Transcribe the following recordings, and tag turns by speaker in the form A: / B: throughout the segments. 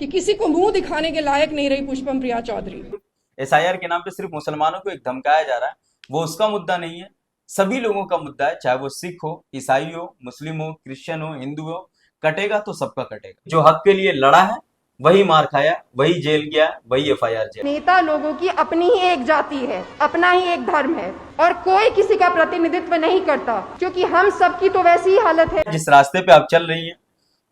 A: कि किसी को मुंह दिखाने के लायक नहीं रही पुष्पम प्रिया चौधरी।
B: एसआईआर के नाम पे सिर्फ मुसलमानों को एक धमकाया जा रहा है, वो उसका मुद्दा नहीं है, सभी लोगों का मुद्दा है, चाहे वो सिख हो, ईसाई हो, मुस्लिम हो, क्रिश्चियन हो, हिंदू हो। कटेगा तो सबका कटेगा। जो हक के लिए लड़ा है वही मार खाया, वही जेल गया, वही एफआईआर जेल।
A: नेता लोगों की अपनी ही एक जाति है, अपना ही एक धर्म है और कोई किसी का प्रतिनिधित्व नहीं करता, क्योंकि हम सबकी तो वैसी ही हालत है।
B: जिस रास्ते पे आप चल रही हैं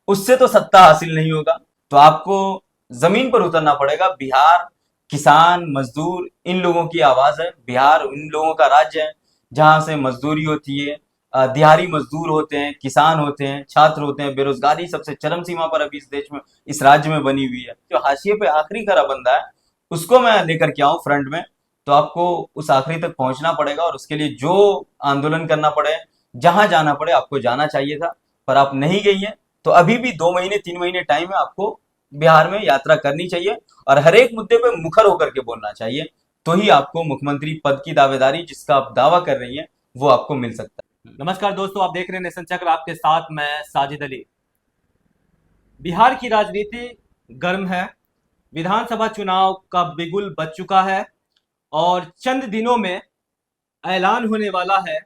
B: उससे तो सत्ता हासिल नहीं होगा, तो आपको जमीन पर उतरना पड़ेगा। बिहार किसान मजदूर इन लोगों की आवाज है, बिहार इन लोगों का राज्य है जहां से मजदूरी होती है, दिहाड़ी मजदूर होते हैं, किसान होते हैं, छात्र होते हैं। बेरोजगारी सबसे चरम सीमा पर अभी इस देश में, इस राज्य में बनी हुई है। जो हाशिए पे आखिरी खरा बंदा है उसको मैं लेकर के आऊं फ्रंट में, तो आपको उस आखिरी तक पहुंचना पड़ेगा और उसके लिए जो आंदोलन करना पड़े, जहां जाना पड़े, आपको जाना चाहिए था, पर आप नहीं गई हैं। तो अभी भी 2 महीने 3 महीने टाइम है, आपको बिहार में यात्रा करनी चाहिए और हर एक मुद्दे पे मुखर होकर के बोलना चाहिए, तो ही आपको मुख्यमंत्री पद की दावेदारी जिसका आप दावा कर रही हैं वो आपको मिल सकता है।
C: नमस्कार दोस्तों, आप देख रहे हैं नेशन चक्र, आपके साथ मैं साजिद अली। बिहार की राजनीति गर्म है, विधानसभा चुनाव का बिगुल बज चुका है और चंद दिनों में ऐलान होने वाला है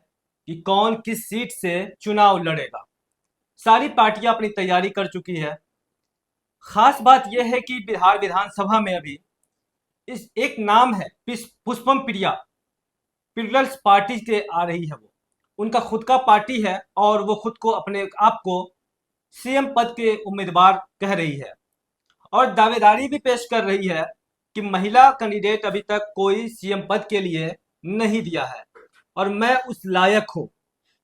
C: कि कौन किस सीट से चुनाव लड़ेगा। सारी पार्टियां अपनी तैयारी कर चुकी है। खास बात यह है कि बिहार विधानसभा में अभी इस एक नाम है पुष्पम प्रिया, पीपल्स पार्टी के आ रही है। वो उनका खुद का पार्टी है और वो खुद को अपने आप को सीएम पद के उम्मीदवार कह रही है और दावेदारी भी पेश कर रही है कि महिला कैंडिडेट अभी तक कोई सीएम पद के लिए नहीं दिया है और मैं उस लायक हूं।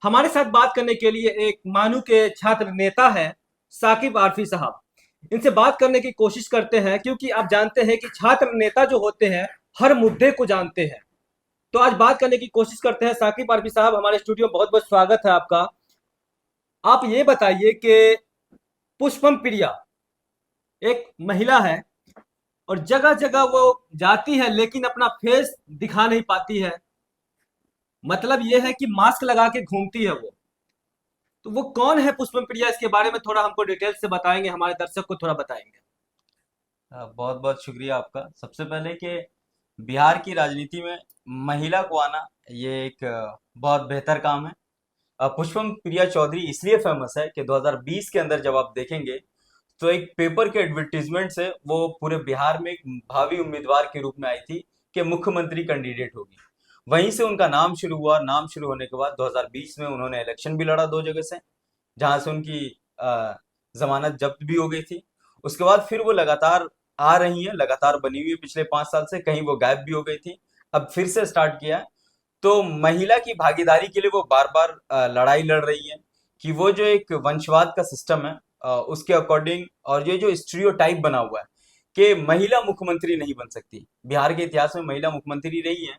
C: हमारे साथ बात करने के लिए एक मानू के छात्र नेता है साकिब आरफी साहब। इनसे बात करने की कोशिश करते हैं, क्योंकि आप जानते हैं कि छात्र नेता जो होते हैं हर मुद्दे को जानते हैं। तो आज बात करने की कोशिश करते हैं। साकिब आरफी साहब, हमारे स्टूडियो में बहुत बहुत स्वागत है आपका। आप ये बताइए कि पुष्पम प्रिया एक महिला है और जगह जगह वो जाती है लेकिन अपना फेस दिखा नहीं पाती है। मतलब ये है कि मास्क लगा के घूमती है वो। तो वो कौन है पुष्पम प्रिया, इसके बारे में थोड़ा हमको डिटेल से बताएंगे, हमारे दर्शक को थोड़ा बताएंगे।
B: बहुत बहुत शुक्रिया आपका। सबसे पहले कि बिहार की राजनीति में महिला को आना ये एक बहुत बेहतर काम है। पुष्पम प्रिया चौधरी इसलिए फेमस है कि 2020 के अंदर जब आप देखेंगे तो एक पेपर के एडवर्टीजमेंट से वो पूरे बिहार में एक भावी उम्मीदवार के रूप में आई थी कि मुख्यमंत्री कैंडिडेट होगी। वहीं से उनका नाम शुरू हुआ। नाम शुरू होने के बाद 2020 में उन्होंने इलेक्शन भी लड़ा 2 जगह से, जहां से उनकी जमानत जब्त भी हो गई थी। उसके बाद फिर वो लगातार आ रही है, लगातार बनी हुई है पिछले 5 साल से। कहीं वो गायब भी हो गई थी, अब फिर से स्टार्ट किया है। तो महिला की भागीदारी के लिए वो बार बार लड़ाई लड़ रही है कि वो जो एक वंशवाद का सिस्टम है उसके अकॉर्डिंग, और ये जो स्टीरियोटाइप बना हुआ है कि महिला मुख्यमंत्री नहीं बन सकती। बिहार के इतिहास में महिला मुख्यमंत्री रही है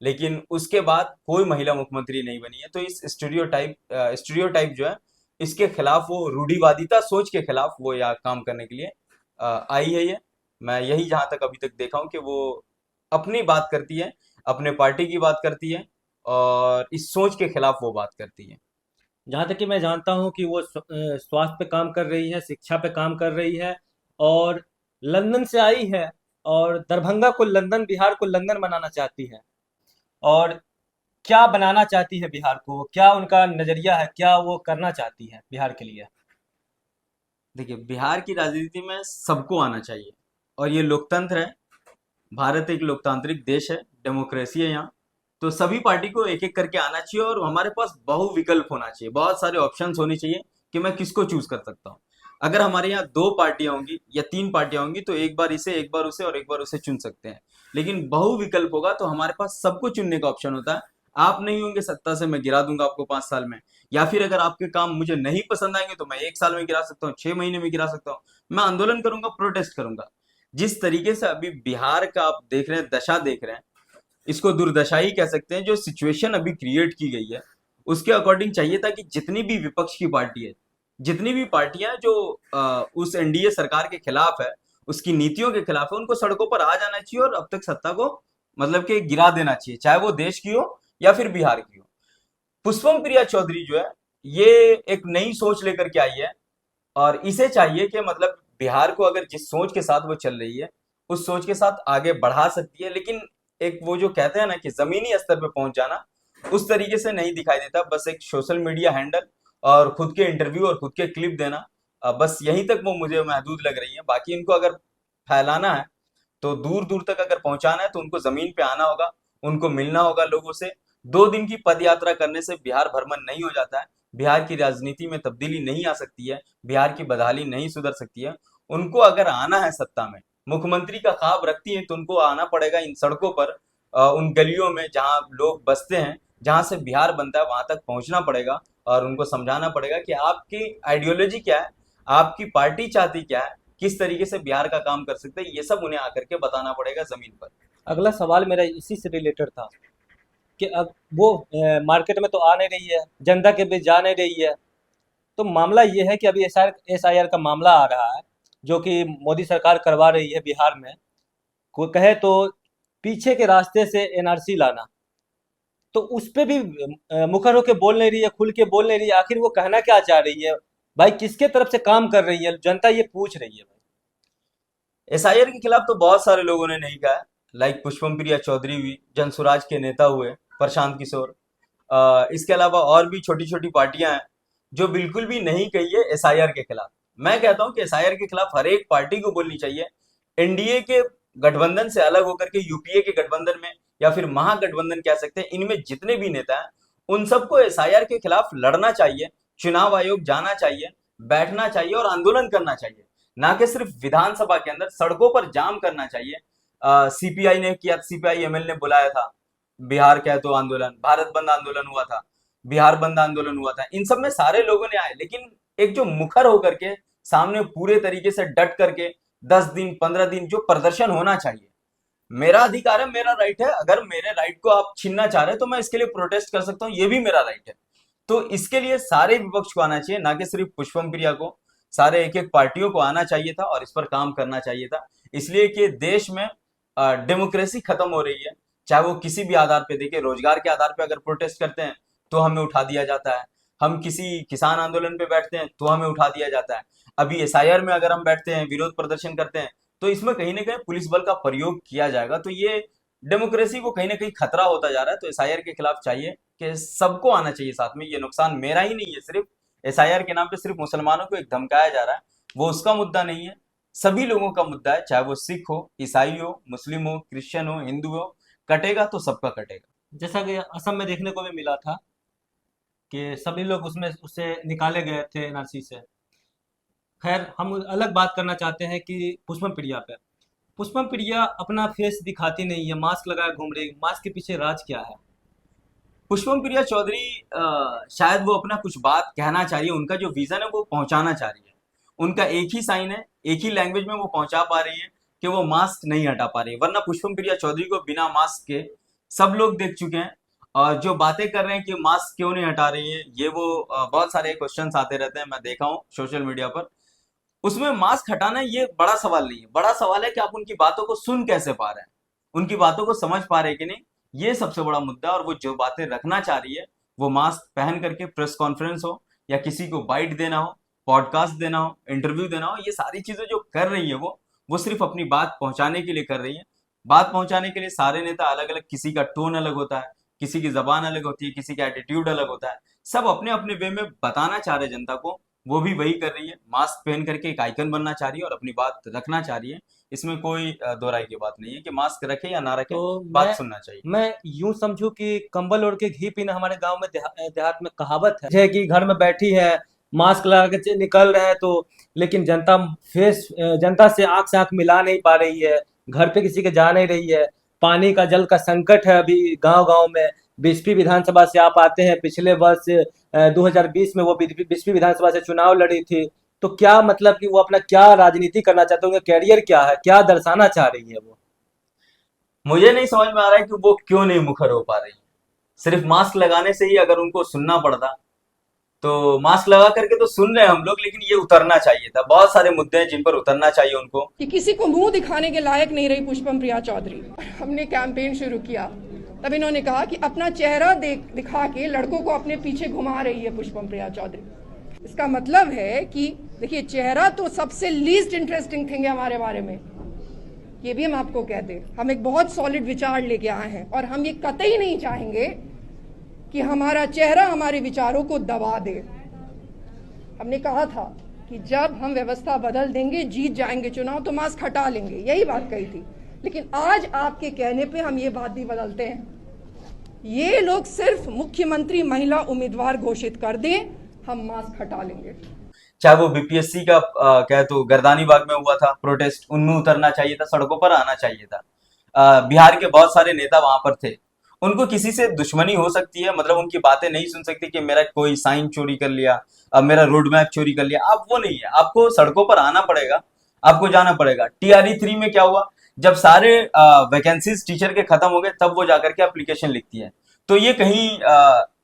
B: लेकिन उसके बाद कोई महिला मुख्यमंत्री नहीं बनी है। तो इस स्टीरियोटाइप जो है इसके खिलाफ, वो रूढ़िवादिता सोच के खिलाफ वो यहाँ काम करने के लिए आई है। ये मैं यही जहां तक अभी तक देखा हूं कि वो अपनी बात करती है, अपने पार्टी की बात करती है और इस सोच के खिलाफ वो बात करती है।
C: जहाँ तक कि मैं जानता हूँ कि वो स्वास्थ्य पे काम कर रही है, शिक्षा पे काम कर रही है और लंदन से आई है और दरभंगा को लंदन, बिहार को लंदन बनाना चाहती है। और क्या बनाना चाहती है बिहार को, क्या उनका नजरिया है, क्या वो करना चाहती है बिहार के लिए।
B: देखिए, बिहार की राजनीति में सबको आना चाहिए और ये लोकतंत्र है। भारत एक लोकतांत्रिक देश है, डेमोक्रेसी है यहाँ। तो सभी पार्टी को एक एक करके आना चाहिए और हमारे पास बहुविकल्प होना चाहिए, बहुत सारे ऑप्शंस होने चाहिए कि मैं किसको चूज कर सकता हूँ। अगर हमारे यहाँ 2 पार्टियां होंगी या 3 पार्टियां होंगी तो एक बार इसे, एक बार उसे और एक बार उसे चुन सकते हैं। लेकिन बहुविकल्प होगा तो हमारे पास सबको चुनने का ऑप्शन होता है। आप नहीं होंगे सत्ता से, मैं गिरा दूंगा आपको 5 साल में। या फिर अगर आपके काम मुझे नहीं पसंद आएंगे तो मैं 1 साल में गिरा सकता हूँ, 6 महीने में गिरा सकता हूँ। मैं आंदोलन करूंगा, प्रोटेस्ट करूंगा। जिस तरीके से अभी बिहार का आप देख रहे हैं, दशा देख रहे हैं, इसको दुर्दशा ही कह सकते हैं। जो सिचुएशन अभी क्रिएट की गई है उसके अकॉर्डिंग चाहिए था कि जितनी भी विपक्ष की पार्टी है, जितनी भी पार्टियां जो उस एनडीए सरकार के खिलाफ है, उसकी नीतियों के खिलाफ है, उनको सड़कों पर आ जाना चाहिए और अब तक सत्ता को मतलब कि गिरा देना चाहिए, चाहे वो देश की हो या फिर बिहार की हो। पुष्पम प्रिया चौधरी जो है ये एक नई सोच लेकर के आई है और इसे चाहिए कि मतलब बिहार को अगर जिस सोच के साथ वो चल रही है उस सोच के साथ आगे बढ़ा सकती है, लेकिन एक वो जो कहते हैं ना कि जमीनी स्तर पे पहुंच जाना, उस तरीके से नहीं दिखाई देता। बस एक सोशल मीडिया हैंडल और खुद के इंटरव्यू और खुद के क्लिप देना, बस यहीं तक वो मुझे महदूद लग रही है। बाकी इनको अगर फैलाना है तो दूर दूर तक अगर पहुंचाना है तो उनको जमीन पे आना होगा, उनको मिलना होगा लोगों से। 2 दिन की पद यात्रा करने से बिहार भ्रमण नहीं हो जाता है, बिहार की राजनीति में तब्दीली नहीं आ सकती है, बिहार की बदहाली नहीं सुधर सकती है। उनको अगर आना है सत्ता में, मुख्यमंत्री का ख्वाब रखती है, तो उनको आना पड़ेगा इन सड़कों पर, उन गलियों में जहां लोग बसते हैं, जहां से बिहार बनता है, वहां तक पहुंचना पड़ेगा और उनको समझाना पड़ेगा कि आपकी आइडियोलॉजी क्या है, आपकी पार्टी चाहती क्या है, किस तरीके से बिहार का काम कर सकते हैं, ये सब उन्हें आकर के बताना पड़ेगा जमीन पर।
C: अगला सवाल मेरा इसी से रिलेटेड था कि अब वो मार्केट में तो आ नहीं रही है, जनता के बीच जा नहीं रही है। तो मामला ये है कि अभी एसआईआर का मामला आ रहा है जो कि मोदी सरकार करवा रही है बिहार में। को कहे तो पीछे के रास्ते से एनआरसी लाना, तो उस पे भी मुखर होके बोल नहीं रही है, खुल के बोल नहीं रही है। आखिर वो कहना क्या चाह रही है भाई, किसके तरफ से काम कर रही है, जनता ये पूछ रही है भाई।
B: एसआईआर के खिलाफ तो बहुत सारे लोगों ने नहीं कहा, लाइक पुष्पम प्रिया चौधरी हुई, जनसुराज के नेता हुए प्रशांत किशोर, इसके अलावा और भी छोटी छोटी पार्टियां हैं जो बिल्कुल भी नहीं कही है एसआईआर के खिलाफ। मैं कहता हूं कि एसआईआर के खिलाफ हर एक पार्टी को बोलनी चाहिए। एनडीए के गठबंधन से अलग होकर के यूपीए के गठबंधन में, या फिर महागठबंधन कह सकते हैं, इनमें जितने भी नेता हैं उन सबको एसआईआर के खिलाफ लड़ना चाहिए, चुनाव आयोग जाना चाहिए, बैठना चाहिए और आंदोलन करना चाहिए, ना कि सिर्फ विधानसभा के अंदर सड़कों पर जाम करना चाहिए। सीपीआई ने किया, सीपीआई एमएल ने बुलाया था बिहार कह तो आंदोलन, भारत बंद आंदोलन हुआ था, बिहार बंद आंदोलन हुआ था, इन सब में सारे लोगों ने आए, लेकिन एक जो मुखर होकर के सामने पूरे तरीके से डट करके 10 दिन 15 दिन जो प्रदर्शन होना चाहिए, मेरा अधिकार है, मेरा राइट है। अगर मेरे राइट को आप छीनना चाह रहे हैं तो मैं इसके लिए प्रोटेस्ट कर सकता हूँ, ये भी मेरा राइट है। तो इसके लिए सारे विपक्ष को आना चाहिए, ना कि सिर्फ पुष्पम प्रिया को, सारे एक एक पार्टियों को आना चाहिए था और इस पर काम करना चाहिए था। इसलिए कि देश में डेमोक्रेसी खत्म हो रही है, चाहे वो किसी भी आधार पे। देखिए, रोजगार के आधार पे अगर प्रोटेस्ट करते हैं तो हमें उठा दिया जाता है, हम किसी किसान आंदोलन पे बैठते हैं तो हमें उठा दिया जाता है, अभी एसआईआर में अगर हम बैठते हैं, विरोध प्रदर्शन करते हैं, तो इसमें कहीं ना कहीं पुलिस बल का प्रयोग किया जाएगा। तो ये डेमोक्रेसी को कहीं ना कहीं खतरा होता जा रहा है। तो एसआईआर के खिलाफ चाहिए कि सबको आना चाहिए साथ में। ये नुकसान मेरा ही नहीं है, सिर्फ एसआईआर के नाम पे सिर्फ मुसलमानों को एक धमकाया जा रहा है, वो उसका मुद्दा नहीं है, सभी लोगों का मुद्दा है, चाहे वो सिख हो, ईसाई हो, मुस्लिम हो, क्रिश्चियन हो, हिंदू हो, कटेगा तो सबका कटेगा।
C: जैसा कि असम में देखने को भी मिला था कि सभी लोग उसमें उससे निकाले गए थे एनआरसी से। खैर, हम अलग बात करना चाहते हैं कि पुष्पम प्रिया पे। पुष्पम प्रिया अपना फेस दिखाती नहीं है, मास्क लगाए घूम रही है, मास्क के पीछे राज क्या है?
B: पुष्पम प्रिया चौधरी शायद वो अपना कुछ बात कहना चाह रही है, उनका जो विजन है वो पहुंचाना चाह रही है, उनका एक ही साइन है, एक ही लैंग्वेज में वो पहुंचा पा रही है कि वो मास्क नहीं हटा पा रही है। वरना पुष्पम प्रिया चौधरी को बिना मास्क के सब लोग देख चुके हैं, और जो बातें कर रहे हैं कि मास्क क्यों नहीं हटा रही है, ये वो बहुत सारे क्वेश्चंस आते रहते हैं, मैं देखा हूँ सोशल मीडिया पर। उसमें मास्क हटाना ये बड़ा सवाल नहीं है, बड़ा सवाल है कि आप उनकी बातों को सुन कैसे पा रहे हैं, उनकी बातों को समझ पा रहे हैं कि नहीं, ये सबसे बड़ा मुद्दा है। और वो जो बातें रखना चाह रही है, वो मास्क पहन करके प्रेस कॉन्फ्रेंस हो, या किसी को बाइट देना हो, पॉडकास्ट देना हो, इंटरव्यू देना हो, ये सारी चीजें जो कर रही है वो सिर्फ अपनी बात पहुंचाने के लिए कर रही है। बात पहुंचाने के लिए सारे नेता अलग अलग, किसी का टोन अलग होता है, किसी की जबान अलग होती है, किसी का एटीट्यूड अलग होता है, सब अपने अपने वे में बताना चाह रहे जनता को, वो भी वही कर रही है, मास्क पहन करके एक आइकन बनना चाह रही है और अपनी बात रखना चाह रही है। इसमें कोई दो राय की बात नहीं है कि मास्क रखे या ना रखे,
C: तो
B: बात सुनना चाहिए।
C: मैं यूं समझूं कि कंबल ओढ़ के घी पीना हमारे गांव में देहात में कहावत है, जैसे कि घर में बैठी है, मास्क लगा के निकल रहे हैं, तो लेकिन जनता से आंख मिला नहीं पा रही है, घर पे किसी के जा नहीं रही है, पानी का जल का संकट है अभी गांव गांव में। 20वीं विधानसभा से आप आते हैं, पिछले वर्ष 2020 में वो 20वीं विधानसभा से चुनाव लड़ी थी, तो क्या मतलब कि वो अपना क्या राजनीति करना चाहते होंगे, कैरियर क्या है, क्या दर्शाना चाह रही है वो?
B: मुझे नहीं समझ में आ रहा है कि वो क्यों नहीं मुखर हो पा रही है। सिर्फ मास्क लगाने से ही अगर उनको सुनना पड़ता, तो मास्क लगा करके तो सुन रहे हैं हम लोग, लेकिन ये उतरना चाहिए था। बहुत सारे मुद्दे हैं जिन पर उतरना चाहिए उनको।
A: कि किसी को मुंह दिखाने के लायक नहीं रही पुष्पम प्रिया चौधरी। हमने कैंपेन शुरू किया, तब इन्होंने कहा कि अपना चेहरा दिखा के लड़कों को अपने पीछे घुमा रही है पुष्पम प्रिया चौधरी। इसका मतलब है कि देखिए, चेहरा तो सबसे लीस्ट इंटरेस्टिंग थिंग है हमारे बारे में, ये भी हम आपको कह दें। हम एक बहुत सॉलिड विचार लेके आए हैं और हम ये कतई नहीं चाहेंगे कि हमारा चेहरा हमारे विचारों को दबा दे। हमने कहा था कि जब हम व्यवस्था बदल देंगे, जीत जाएंगे चुनाव, तो मास्क हटा लेंगे, यही बात कही थी। लेकिन आज आपके कहने पे हम ये बात भी बदलते हैं। ये लोग सिर्फ मुख्यमंत्री महिला उम्मीदवार घोषित कर दें, हम मास्क हटा लेंगे।
B: चाहे वो बीपीएससी का कहे तो गर्दानी बाग में हुआ था प्रोटेस्ट, उनमें उतरना चाहिए था, सड़कों पर आना चाहिए था। बिहार के बहुत सारे नेता वहां पर थे। उनको किसी से दुश्मनी हो सकती है, मतलब उनकी बातें नहीं सुन सकती कि मेरा कोई साइन चोरी कर लिया, अब मेरा रोड मैप चोरी कर लिया। अब वो नहीं है, आपको सड़कों पर आना पड़ेगा, आपको जाना पड़ेगा। TRE 3 में क्या हुआ, जब सारे वैकेंसीज टीचर के खत्म हो गए, तब वो जाकर के एप्लीकेशन लिखती है। तो ये कहीं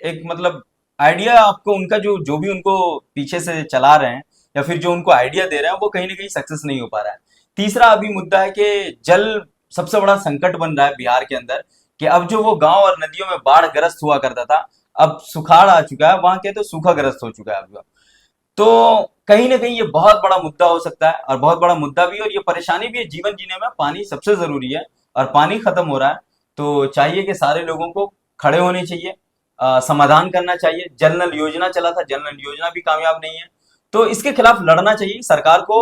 B: एक मतलब आइडिया आपको उनका जो भी उनको पीछे से चला रहे हैं या फिर जो उनको आइडिया दे रहे हैं, वो कहीं ना कहीं सक्सेस नहीं हो पा रहा है। तीसरा अभी मुद्दा है कि जल सबसे बड़ा संकट बन रहा है बिहार के अंदर, कि अब जो वो गांव और नदियों में बाढ़ ग्रस्त हुआ करता था, अब सुखाड़ आ चुका है, वहां के तो सूखा ग्रस्त हो चुका है अब। तो कहीं ना कहीं ये बहुत बड़ा मुद्दा हो सकता है, और बहुत बड़ा मुद्दा भी, और ये परेशानी भी है। जीवन जीने में पानी सबसे जरूरी है, और पानी खत्म हो रहा है, तो चाहिए कि सारे लोगों को खड़े होने चाहिए, समाधान करना चाहिए। जल नल योजना चला था, जल नल योजना भी कामयाब नहीं है, तो इसके खिलाफ लड़ना चाहिए। सरकार को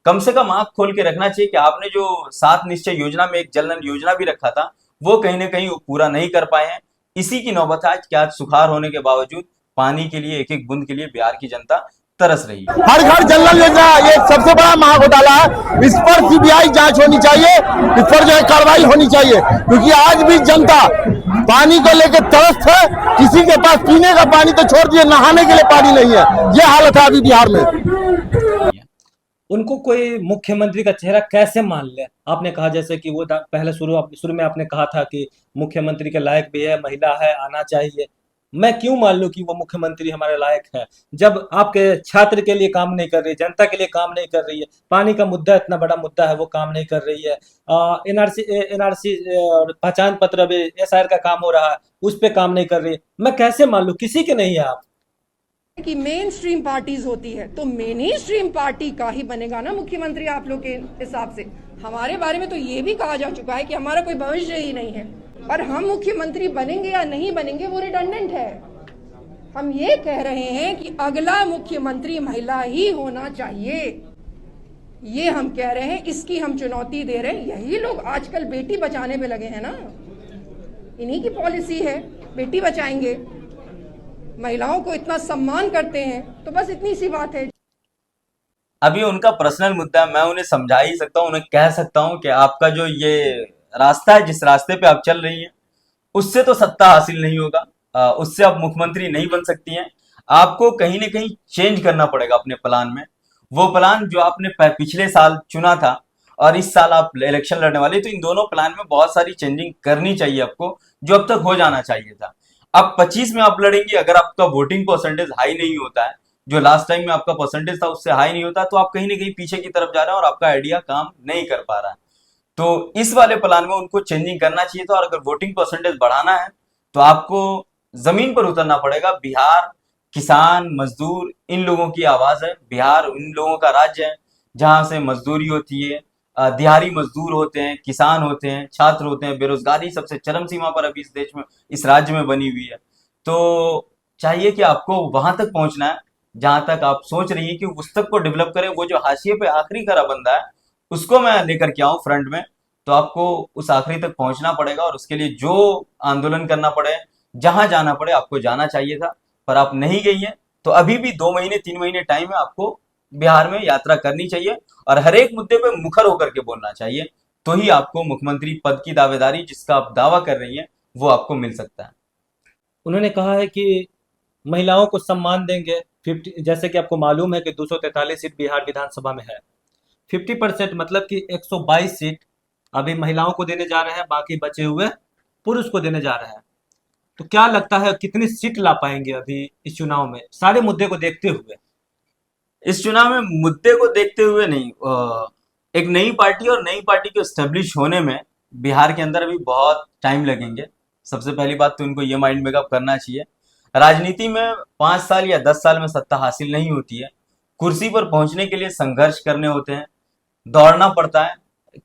B: कम से कम आंख खोल के रखना चाहिए कि आपने जो 7 निश्चय योजना में एक जल नल योजना भी रखा था, वो कहीं ना कहीं पूरा नहीं कर पाए हैं। इसी की नौबत है आज कि आज सुखाड़ होने के बावजूद पानी के लिए, एक एक बूंद के लिए बिहार की जनता तरस रही है।
D: हर घर जल नल योजना ये सबसे बड़ा महाघोटाला है। इस पर सीबीआई जांच होनी चाहिए, इस पर जो है कार्रवाई होनी चाहिए, क्योंकि आज भी जनता पानी को लेकर त्रस्त है। किसी के पास पीने का पानी तो छोड़ दिए, नहाने के लिए पानी नहीं है। ये हालत है अभी बिहार में।
C: उनको कोई मुख्यमंत्री का चेहरा कैसे मान ले? आपने कहा जैसे कि वो पहले शुरू में आपने कहा था कि मुख्यमंत्री के लायक भी है, महिला है, आना चाहिए। मैं क्यों मान लूं कि वो मुख्यमंत्री हमारे लायक है, जब आपके छात्र के लिए काम नहीं कर रही, जनता के लिए काम नहीं कर रही है, पानी का मुद्दा इतना बड़ा मुद्दा है, वो काम नहीं कर रही है। एनआरसी पहचान पत्र अभी SIR का काम हो रहा है, उस पर काम नहीं कर रही है। मैं कैसे मान लूं? किसी के नहीं है आप
A: कि मेन स्ट्रीम पार्टीज होती है, तो मेन ही स्ट्रीम पार्टी का ही बनेगा ना मुख्यमंत्री आप लोग के हिसाब से। हमारे बारे में तो ये भी कहा जा चुका है कि हमारा कोई भविष्य ही नहीं है, और हम मुख्यमंत्री बनेंगे या नहीं बनेंगे वो रिडंडेंट है। हम ये कह रहे हैं कि अगला मुख्यमंत्री महिला ही होना चाहिए, ये हम कह रहे हैं, इसकी हम चुनौती दे रहे हैं। यही लोग आजकल बेटी बचाने में लगे हैं ना, इन्हीं की पॉलिसी है, बेटी बचाएंगे, महिलाओं को इतना सम्मान करते हैं, तो बस इतनी सी बात है।
B: अभी उनका पर्सनल मुद्दा है, मैं उन्हें समझा ही सकता हूँ, उन्हें कह सकता हूँ कि आपका जो ये रास्ता है, जिस रास्ते पे आप चल रही हैं, उससे तो सत्ता हासिल नहीं होगा, उससे आप मुख्यमंत्री नहीं बन सकती हैं। आपको कहीं ना कहीं चेंज करना पड़ेगा अपने प्लान में। वो प्लान जो आपने पिछले साल चुना था और इस साल आप इलेक्शन लड़ने वाले, तो इन दोनों प्लान में बहुत सारी चेंजिंग करनी चाहिए आपको, जो अब तक हो जाना चाहिए था। अब 25 में आप लड़ेंगी, अगर आपका वोटिंग परसेंटेज हाई नहीं होता है, जो लास्ट टाइम में आपका परसेंटेज था उससे हाई नहीं होता, तो आप कहीं ना कहीं पीछे की तरफ जा रहे हैं और आपका आइडिया काम नहीं कर पा रहा है। तो इस वाले प्लान में उनको चेंजिंग करना चाहिए था, और अगर वोटिंग परसेंटेज बढ़ाना है तो आपको जमीन पर उतरना पड़ेगा। बिहार किसान, मजदूर, इन लोगों की आवाज है। बिहार इन लोगों का राज्य है जहां से मजदूरी होती है, दिहाड़ी मजदूर होते हैं, किसान होते हैं, छात्र होते हैं। बेरोजगारी सबसे चरम सीमा पर अभी इस देश में, इस राज्य में बनी हुई है। तो चाहिए कि आपको वहां तक पहुंचना है जहां तक आप सोच रही है कि उस तक को डेवलप करें। वो जो हाशिए पे आखिरी करा बंदा है, उसको मैं लेकर के आऊं फ्रंट में, तो आपको उस आखिरी तक पहुंचना पड़ेगा, और उसके लिए जो आंदोलन करना पड़े, जहां जाना पड़े, आपको जाना चाहिए था, पर आप नहीं गई हैं। तो अभी भी 2 महीने 3 महीने टाइम है, आपको बिहार में यात्रा करनी चाहिए और हर एक मुद्दे पे मुखर होकर के बोलना चाहिए, तो ही आपको मुख्यमंत्री पद की दावेदारी, जिसका आप दावा कर रही हैं, वो आपको मिल सकता है।
C: उन्होंने कहा है कि महिलाओं को सम्मान देंगे। 50, जैसे कि आपको मालूम है कि 243 सीट बिहार विधानसभा में है। 50% मतलब कि 122 सीट अभी महिलाओं को देने जा रहे हैं, बाकी बचे हुए पुरुष को देने जा रहे हैं। तो क्या लगता है कितनी सीट ला पाएंगे अभी इस चुनाव में, सारे मुद्दे को देखते हुए?
B: इस चुनाव में मुद्दे को देखते हुए नहीं, एक नई पार्टी और नई पार्टी को एस्टेब्लिश होने में बिहार के अंदर अभी बहुत टाइम लगेंगे। सबसे पहली बात तो उनको ये माइंड मेकअप करना चाहिए। राजनीति में 5 साल या 10 साल में सत्ता हासिल नहीं होती है। कुर्सी पर पहुंचने के लिए संघर्ष करने होते हैं, दौड़ना पड़ता है,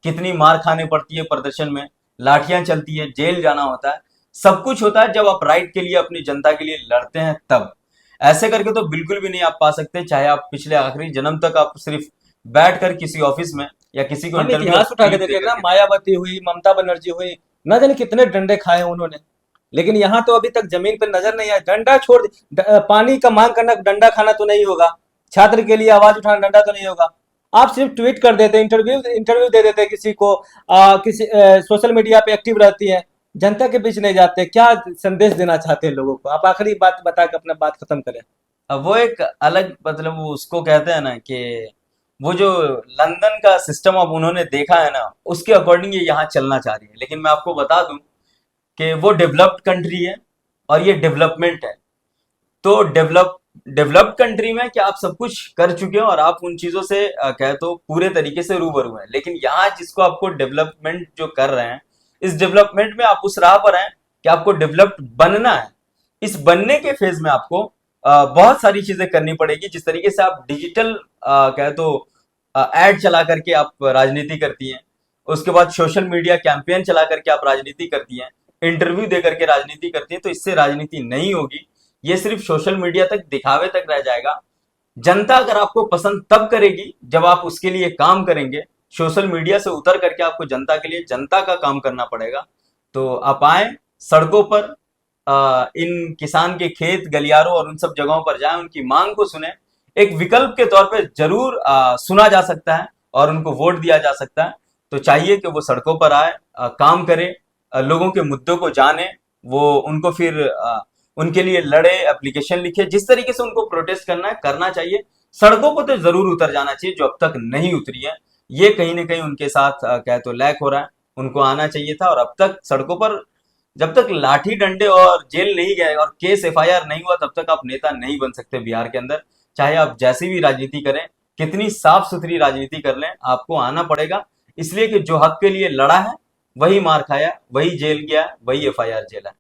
B: कितनी मार खाने पड़ती है प्रदर्शन में, लाठियां चलती है, जेल जाना होता है, सब कुछ होता है जब आप राइट के लिए, अपनी जनता के लिए लड़ते हैं तब। ऐसे करके तो बिल्कुल भी नहीं आप पा सकते, चाहे आप पिछले आखिरी जन्म तक आप सिर्फ बैठ कर किसी ऑफिस में या किसी को
C: हम
B: इंटरव्यू
C: इतिहास उठा के देखें ना, मायावती हुई, ममता बनर्जी हुई, न जाने कितने डंडे खाए उन्होंने, लेकिन यहाँ तो अभी तक जमीन पर नजर नहीं आया। डंडा छोड़ पानी का मांग करना डंडा खाना तो नहीं होगा, छात्र के लिए आवाज उठाना डंडा तो नहीं होगा। आप सिर्फ ट्वीट कर देते, इंटरव्यू दे देते किसी को, किसी सोशल मीडिया पे एक्टिव रहती है, जनता के बीच नहीं जाते। क्या संदेश देना चाहते हैं लोगों को? आप आखिरी बात बता के अपना बात खत्म करें।
B: अब वो एक अलग, मतलब वो उसको कहते हैं ना कि वो जो लंदन का सिस्टम अब उन्होंने देखा है ना, उसके अकॉर्डिंग ये यहाँ चलना चाह रही है। लेकिन मैं आपको बता दूं कि वो डेवलप्ड कंट्री है और ये डेवलपमेंट है। तो डेवलप्ड कंट्री में क्या आप सब कुछ कर चुके हो और आप उन चीजों से कहे तो पूरे तरीके से रूबरू हैं। लेकिन यहाँ जिसको आपको डेवलपमेंट जो कर रहे हैं, इस डेवलपमेंट में आप उस राह पर हैं कि आपको डेवलप्ड बनना है। इस बनने के फेज में आपको बहुत सारी चीजें करनी पड़ेगी। जिस तरीके से आप डिजिटल कहे तो एड चला करके आप राजनीति करती हैं, उसके बाद सोशल मीडिया कैंपेन चला करके आप राजनीति करती हैं, इंटरव्यू दे करके राजनीति करती हैं, तो इससे राजनीति नहीं होगी। ये सिर्फ सोशल मीडिया तक, दिखावे तक रह जाएगा। जनता अगर आपको पसंद तब करेगी जब आप उसके लिए काम करेंगे। सोशल मीडिया से उतर करके आपको जनता के लिए, जनता का काम करना पड़ेगा। तो आप आए सड़कों पर, इन किसान के खेत गलियारों और उन सब जगहों पर जाएं, उनकी मांग को सुने। एक विकल्प के तौर पे जरूर सुना जा सकता है और उनको वोट दिया जा सकता है। तो चाहिए कि वो सड़कों पर आए, काम करे, लोगों के मुद्दों को जाने, वो उनको फिर उनके लिए लड़े, एप्लीकेशन लिखे। जिस तरीके से उनको प्रोटेस्ट करना है करना चाहिए। सड़कों पर तो जरूर उतर जाना चाहिए जो अब तक नहीं उतरी है। ये कहीं ना कहीं उनके साथ क्या तो लैक हो रहा है, उनको आना चाहिए था। और अब तक सड़कों पर जब तक लाठी डंडे और जेल नहीं गए और केस एफआईआर नहीं हुआ, तब तक आप नेता नहीं बन सकते बिहार के अंदर। चाहे आप जैसी भी राजनीति करें, कितनी साफ सुथरी राजनीति कर लें, आपको आना पड़ेगा। इसलिए कि जो हक के लिए लड़ा है वही मार खाया, वही जेल गया, वही एफआईआर जेला।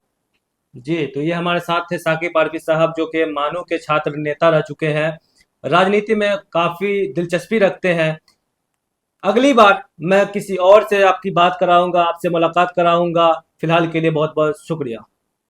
C: जी, तो ये हमारे साथ थे साकिब आरपी साहब, जो कि मानू के छात्र नेता रह चुके हैं, राजनीति में काफी दिलचस्पी रखते हैं। अगली बार मैं किसी और से आपकी बात कराऊंगा, आपसे मुलाकात कराऊंगा। फिलहाल के लिए बहुत बहुत शुक्रिया।